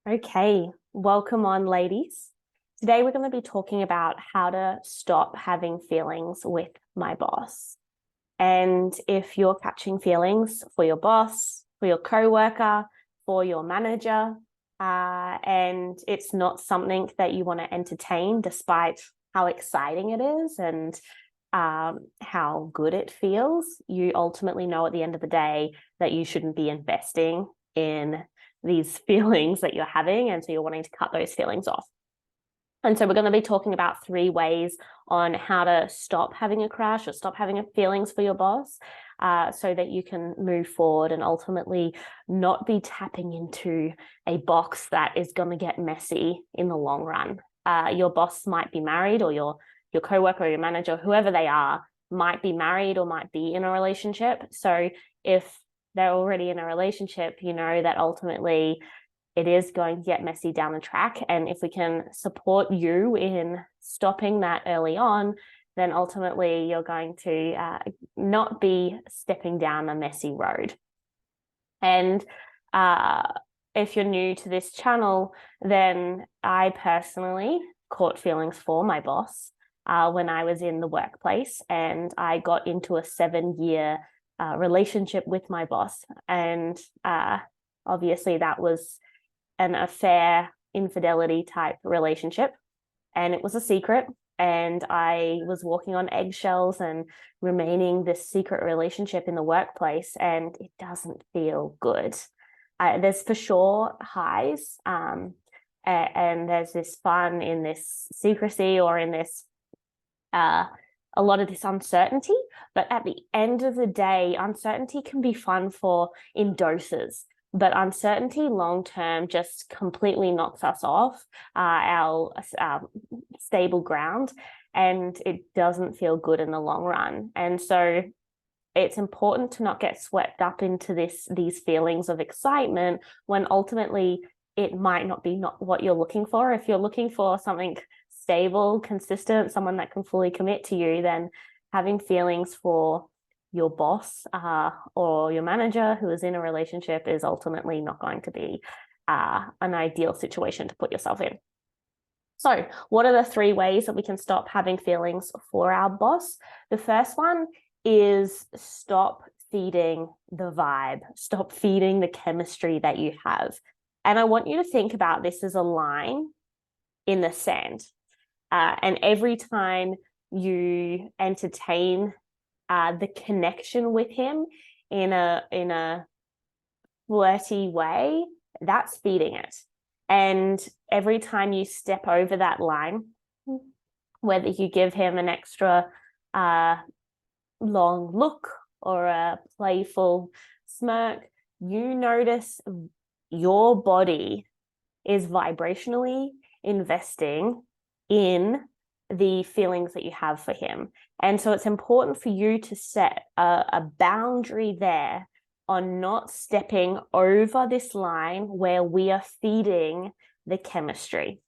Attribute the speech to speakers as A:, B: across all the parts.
A: Okay, welcome on, ladies. Today we're going to be talking about how to stop having feelings with my boss. And if you're catching feelings for your boss, for your coworker, for your manager, and it's not something that you want to entertain despite how exciting it is and how good it feels, you ultimately know at the end of the day that you shouldn't be investing in these feelings that you're having. And so you're wanting to cut those feelings off. And so we're going to be talking about 3 ways on how to stop having a crush or stop having feelings for your boss, so that you can move forward and ultimately not be tapping into a box that is going to get messy in the long run. Your boss might be married, or your coworker or your manager, whoever they are, might be married or might be in a relationship. So if they're already in a relationship, you know that ultimately it is going to get messy down the track. And if we can support you in stopping that early on, then ultimately you're going to not be stepping down a messy road. And if you're new to this channel, then I personally caught feelings for my boss when I was in the workplace, and I got into a 7-year relationship with my boss. And obviously that was an affair, infidelity type relationship, and it was a secret. And I was walking on eggshells and remaining this secret relationship in the workplace, and it doesn't feel good. There's for sure highs, and there's this fun in this secrecy, or in this a lot of this uncertainty. But at the end of the day, uncertainty can be fun for in doses. But uncertainty long term just completely knocks us off our stable ground, and it doesn't feel good in the long run. And so it's important to not get swept up into these feelings of excitement when ultimately it might not be what you're looking for. If you're looking for something stable, consistent, someone that can fully commit to you, then having feelings for your boss or your manager who is in a relationship is ultimately not going to be an ideal situation to put yourself in. So what are the 3 ways that we can stop having feelings for our boss? The first one is stop feeding the vibe, stop feeding the chemistry that you have. And I want you to think about this as a line in the sand. And every time you entertain the connection with him in a flirty way, that's feeding it. And every time you step over that line, whether you give him an extra long look or a playful smirk, you notice your body is vibrationally investing in the feelings that you have for him. And so it's important for you to set a boundary there on not stepping over this line where we are feeding the chemistry.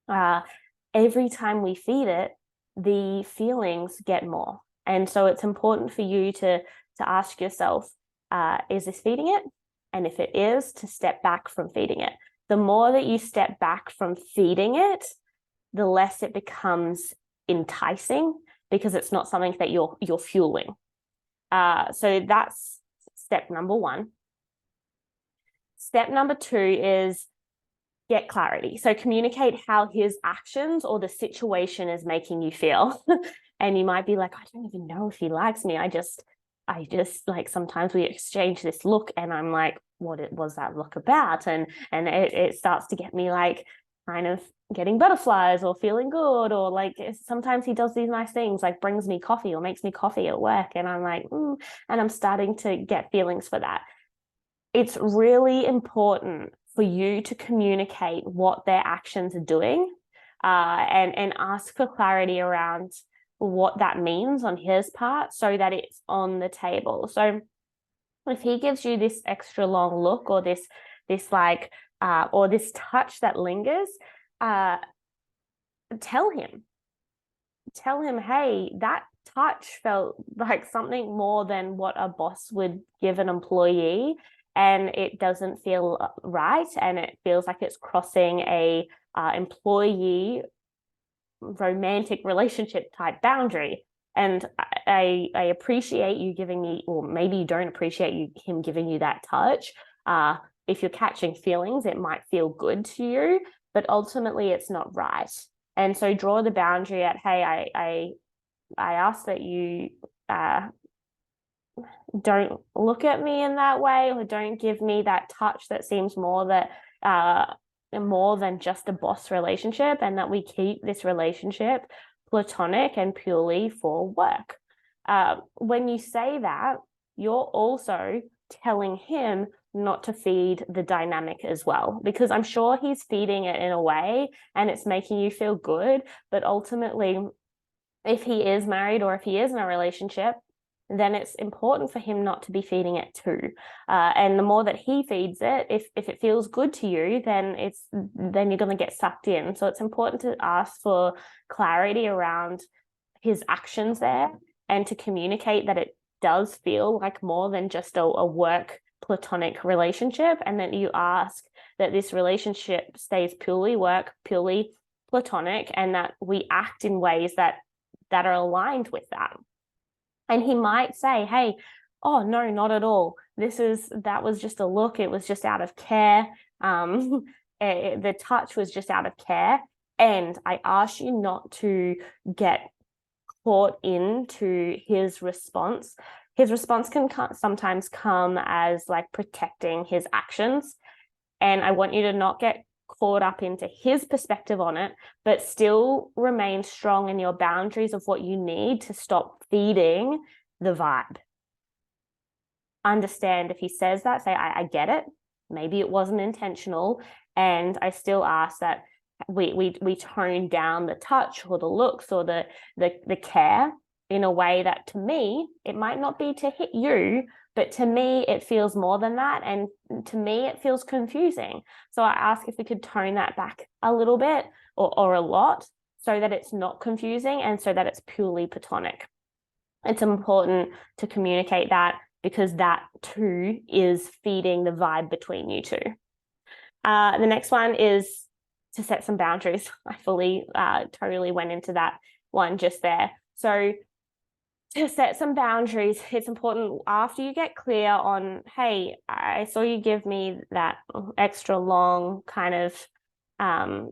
A: Every time we feed it, the feelings get more. And so it's important for you to ask yourself, is this feeding it? And if it is, to step back from feeding it. The more that you step back from feeding it, the less it becomes enticing, because it's not something that you're fueling. So that's step number 1. Step number 2 is get clarity. So communicate how his actions or the situation is making you feel. And you might be like, I don't even know if he likes me. I just like, sometimes we exchange this look and I'm like, what was that look about? And it starts to get me like kind of getting butterflies or feeling good, or like sometimes he does these nice things like brings me coffee or makes me coffee at work, and I'm like, and I'm starting to get feelings for that. It's really important for you to communicate what their actions are doing, and ask for clarity around what that means on his part, so that it's on the table. So if he gives you this extra long look, or this like or this touch that lingers, tell him, hey, that touch felt like something more than what a boss would give an employee, and it doesn't feel right, and it feels like it's crossing a employee romantic relationship type boundary. And I appreciate you giving me, or maybe you don't appreciate him giving you that touch. If you're catching feelings, it might feel good to you, but ultimately it's not right. And so draw the boundary at, hey, I ask that you don't look at me in that way, or don't give me that touch that seems more than just a boss relationship, and that we keep this relationship platonic and purely for work. When you say that, you're also telling him not to feed the dynamic as well, because I'm sure he's feeding it in a way and it's making you feel good, but ultimately, if he is married or if he is in a relationship, then it's important for him not to be feeding it too. And the more that he feeds it, if it feels good to you, then you're going to get sucked in. So it's important to ask for clarity around his actions there, and to communicate that it does feel like more than just a work platonic relationship, and that you ask that this relationship stays purely work, purely platonic, and that we act in ways that are aligned with that. And he might say, hey, oh, no, not at all. That was just a look. It was just out of care. The touch was just out of care. And I ask you not to get caught into his response. His response can sometimes come as like protecting his actions. And I want you to not get caught up into his perspective on it, but still remain strong in your boundaries of what you need to stop feeding the vibe. Understand if he says that, say, I get it. Maybe it wasn't intentional. And I still ask that we tone down the touch or the looks or the care in a way that, to me, it might not be to hit you, but to me, it feels more than that. And to me, it feels confusing. So I ask if we could tone that back a little bit or a lot, so that it's not confusing and so that it's purely platonic. It's important to communicate that, because that too is feeding the vibe between you two. The next one is to set some boundaries. I totally went into that one just there. So to set some boundaries, it's important after you get clear on, hey, I saw you give me that extra long kind of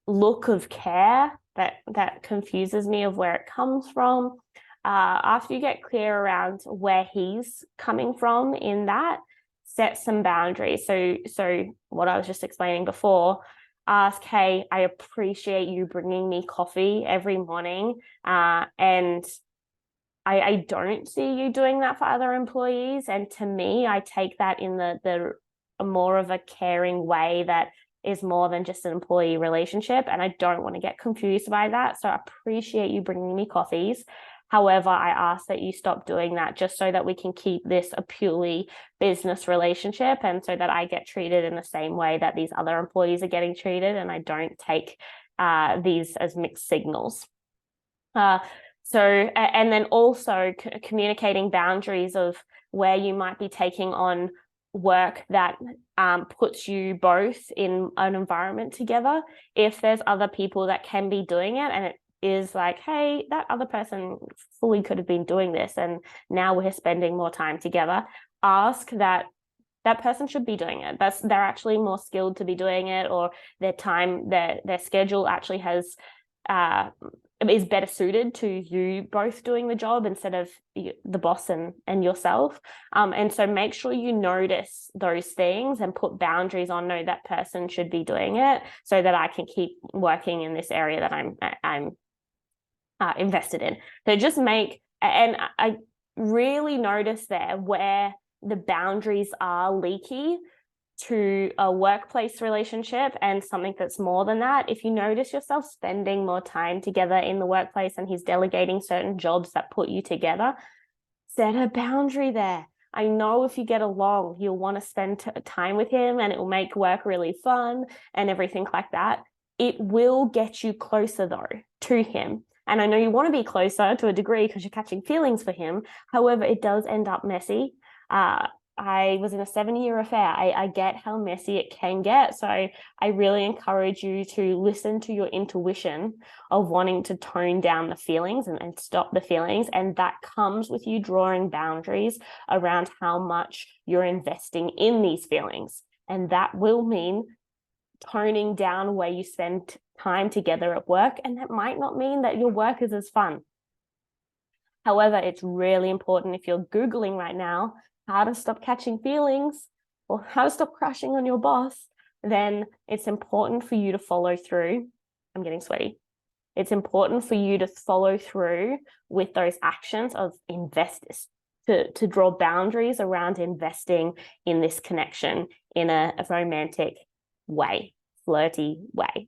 A: look of care that confuses me of where it comes from. After you get clear around where he's coming from in that, set some boundaries. So what I was just explaining before, ask, hey, I appreciate you bringing me coffee every morning, and I don't see you doing that for other employees. And to me, I take that in the more of a caring way that is more than just an employee relationship. And I don't want to get confused by that. So I appreciate you bringing me coffees. However, I ask that you stop doing that, just so that we can keep this a purely business relationship, and so that I get treated in the same way that these other employees are getting treated, and I don't take these as mixed signals. So, and then also communicating boundaries of where you might be taking on work that puts you both in an environment together. If there's other people that can be doing it, and it is like, hey, that other person fully could have been doing this, and now we're spending more time together, ask that person should be doing it. They're actually more skilled to be doing it, or their schedule actually is better suited to you both doing the job instead of the boss and yourself. And so make sure you notice those things and put boundaries on, no, that person should be doing it, so that I can keep working in this area that I'm invested in. So just and I really notice there where the boundaries are leaky to a workplace relationship and something that's more than that. If you notice yourself spending more time together in the workplace and he's delegating certain jobs that put you together, set a boundary there. I know if you get along, you'll want to spend time with him, and it will make work really fun and everything like that. It will get you closer though to him. And I know you want to be closer to a degree because you're catching feelings for him. However, it does end up messy. I was in a 7-year affair. I get how messy it can get. So I really encourage you to listen to your intuition of wanting to tone down the feelings and stop the feelings. And that comes with you drawing boundaries around how much you're investing in these feelings. And that will mean toning down where you spend time together at work. And that might not mean that your work is as fun. However, it's really important if you're Googling right now how to stop catching feelings or how to stop crushing on your boss, then it's important for you to follow through. I'm getting sweaty. It's important for you to follow through with those actions of investors, to draw boundaries around investing in this connection in a romantic way, flirty way.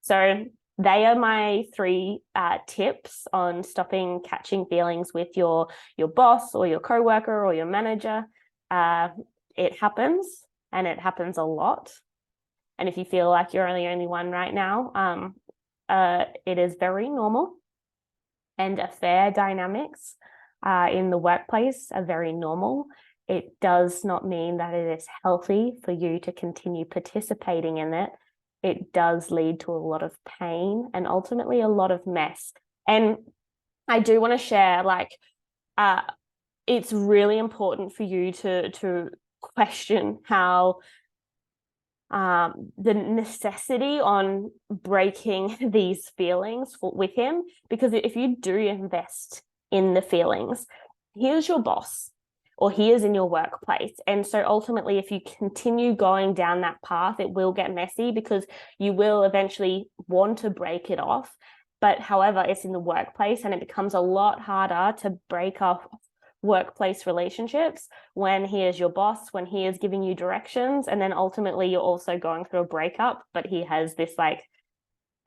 A: So they are my 3 tips on stopping catching feelings with your boss or your coworker or your manager. It happens, and it happens a lot. And if you feel like you're the only one right now, it is very normal. And affair dynamics in the workplace are very normal. It does not mean that it is healthy for you to continue participating in it. It does lead to a lot of pain and ultimately a lot of mess. And I do want to share, it's really important for you to question how the necessity on breaking these feelings with him, because if you do invest in the feelings, here's your boss, or he is in your workplace. And so ultimately, if you continue going down that path, it will get messy because you will eventually want to break it off. But however, it's in the workplace, and it becomes a lot harder to break off workplace relationships when he is your boss, when he is giving you directions, and then ultimately you're also going through a breakup, but he has this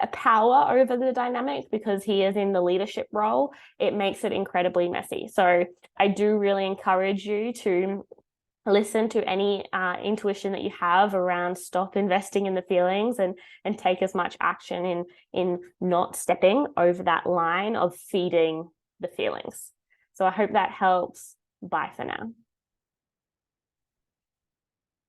A: a power over the dynamic because he is in the leadership role. It makes it incredibly messy. So I do really encourage you to listen to any intuition that you have around stop investing in the feelings and take as much action in not stepping over that line of feeding the feelings. So I hope that helps. Bye for now.